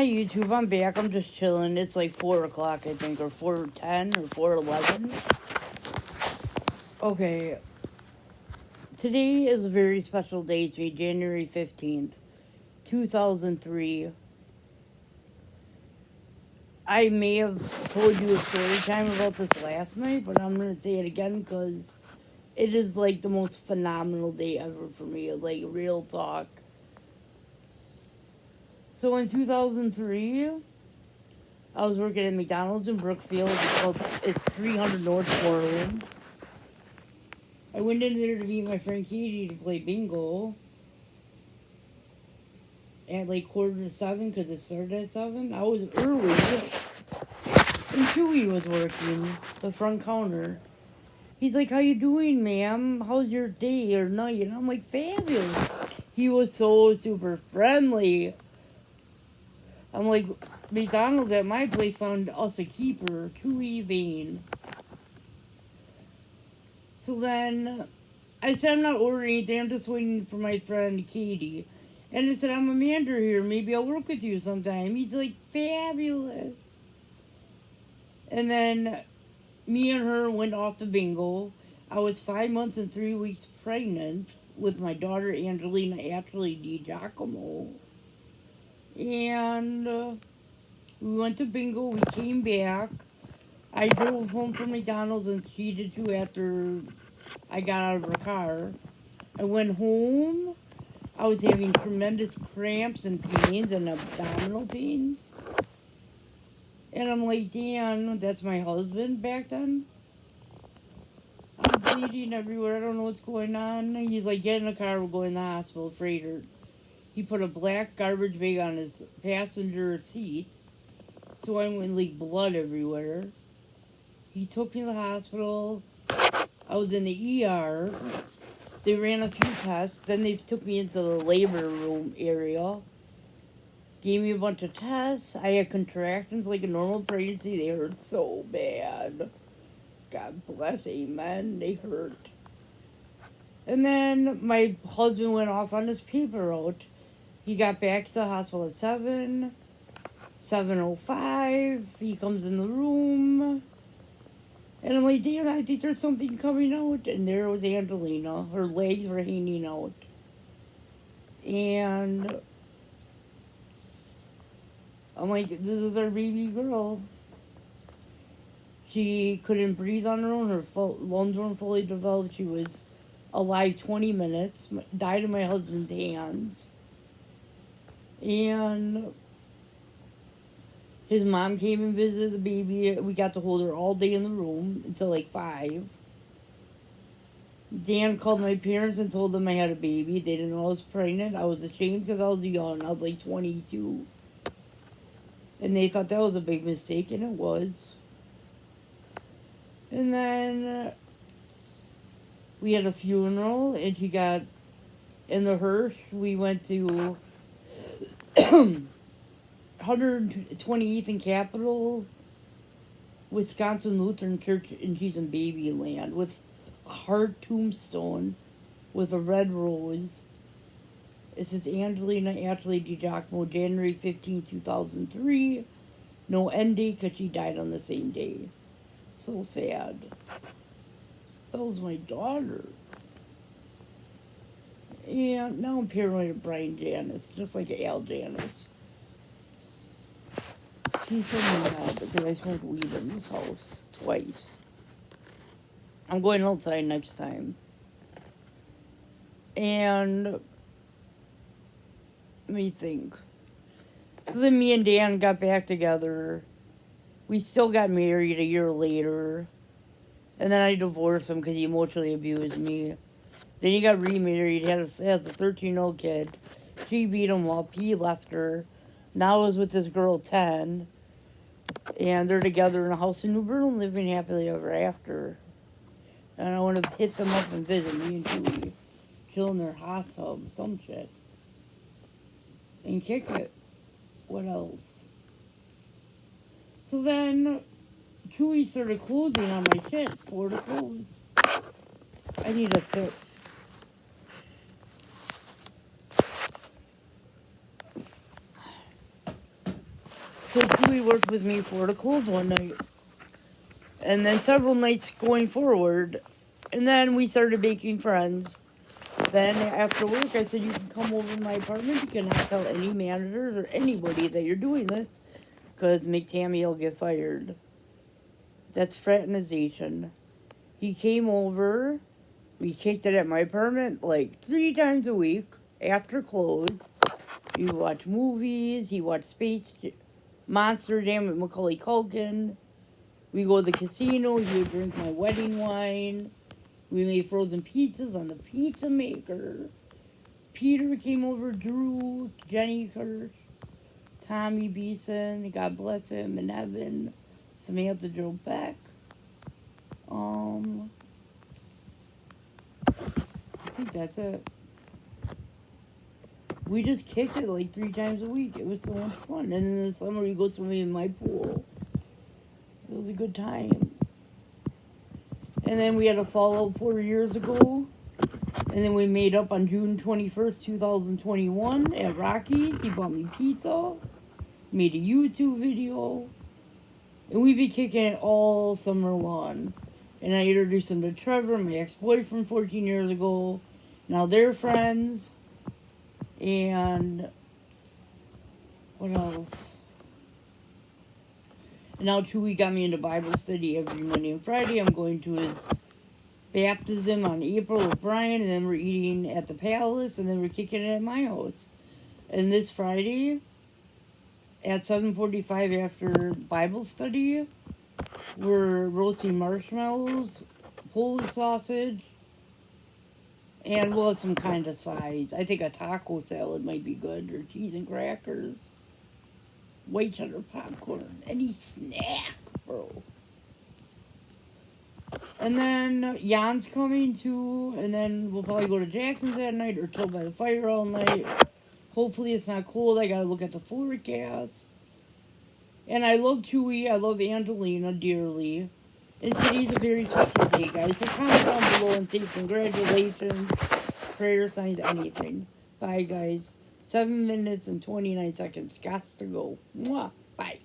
Hi YouTube, I'm back. I'm just chilling. It's like 4 o'clock, I think, or 4:10 or 4:11. Okay, today is a very special day to me, January 15th, 2003. I may have told you a story time about this last night, but I'm going to say it again because it is like the most phenomenal day ever for me, like real talk. So in 2003, I was working at McDonald's in Brookfield. It's 300 North Portland. I went in there to meet my friend Katie to play bingo at like 6:45 because it started at 7. I was early, and Chewy was working the front counter. He's like, "How you doing, ma'am? How's your day or night?" And I'm like, "Fabulous." He was so super friendly. I'm like, McDonald's at my place found us a keeper, Chewy Vane. So then I said, "I'm not ordering anything. I'm just waiting for my friend Katie." And I said, "I'm a manager here. Maybe I'll work with you sometime." He's like, "Fabulous." And then me and her went off to bingo. I was 5 months and 3 weeks pregnant with my daughter Angelina Ashley DiGiacomo. And we went to bingo. We came back. I drove home from McDonald's and she did too after I got out of her car. I went home. I was having tremendous cramps and pains and abdominal pains. And I'm like, "Dan, that's my husband back then. I'm bleeding everywhere. I don't know what's going on." He's like, "Get in the car. We're going to the hospital. Freighter." He put a black garbage bag on his passenger seat. So I went like blood everywhere. He took me to the hospital. I was in the ER. They ran a few tests. Then they took me into the labor room area. Gave me a bunch of tests. I had contractions like a normal pregnancy. They hurt so bad. God bless, amen. They hurt. And then my husband went off on his paper route. He got back to the hospital at 7. 7:05. He comes in the room. And I'm like, "Dan, I think there's something coming out." And there was Angelina. Her legs were hanging out. And I'm like, "This is our baby girl." She couldn't breathe on her own. Her lungs weren't fully developed. She was alive 20 minutes. Died in my husband's hands. And his mom came and visited the baby. We got to hold her all day in the room until like 5. Dan called my parents and told them I had a baby. They didn't know I was pregnant. I was ashamed because I was young. I was like 22. And they thought that was a big mistake, and it was. And then we had a funeral, and she got in the hearse. We went to 128th and Capitol, Wisconsin Lutheran Church, and she's in Babyland with a heart tombstone with a red rose. It says Angelina Ashley DiGiacomo, January 15, 2003. No end date because she died on the same day. So sad. That was my daughter. And now I'm paranoid of Brian Janice, just like Al Janice. She's so mad because I smoked weed in this house twice. I'm going outside next time. And let me think. So then me and Dan got back together. We still got married a year later. And then I divorced him because he emotionally abused me. Then he got remarried, has a 13-year-old kid. She beat him up. He left her. Now is with this girl, 10. And they're together in a house in New Berlin, living happily ever after. And I want to hit them up and visit me and Chewy. Chill in their hot tub, some shit. And kick it. What else? So then Chewy started closing on my shit. 4 to close. I need a sip. So Chewy worked with me for to close one night. And then several nights going forward. And then we started making friends. Then after work, I said, you can come over to my apartment. You cannot tell any managers or anybody that you're doing this, because McTammy will get fired. That's fraternization. He came over. We kicked it at my apartment like 3 times a week after close. We watched movies. He watched Monster Jam with Macaulay Culkin. We go to the casino. He would drink my wedding wine. We made frozen pizzas on the pizza maker. Peter came over, Drew, Jenny Kirsch, Tommy Beeson, God bless him, and Evan, Samantha Joe Beck. I think that's it. We just kicked it like 3 times a week. It was so much fun. And then in the summer, we go swimming in my pool. It was a good time. And then we had a fallout 4 years ago. And then we made up on June 21st, 2021 at Rocky's. He bought me pizza. Made a YouTube video. And we've been kicking it all summer long. And I introduced him to Trevor, my ex-boyfriend 14 years ago. Now they're friends. And what else? And now Chewy got me into Bible study every Monday and Friday. I'm going to his baptism on April with Brian, and then we're eating at the Palace, and then we're kicking it at my house. And this Friday at 7:45 after Bible study, we're roasting marshmallows, Polish sausage, and we'll have some kind of sides. I think a taco salad might be good, or cheese and crackers, white cheddar popcorn, any snack, bro. And then Jan's coming too, and then we'll probably go to Jackson's that night, or Told by the Fire all night. Hopefully it's not cold. I gotta look at the forecast. And I love Chewy. I love Angelina dearly. And today's a very special day, guys. So comment down below and say congratulations, prayer signs, anything. Bye, guys. 7 minutes and 29 seconds. Got to go. Mwah. Bye.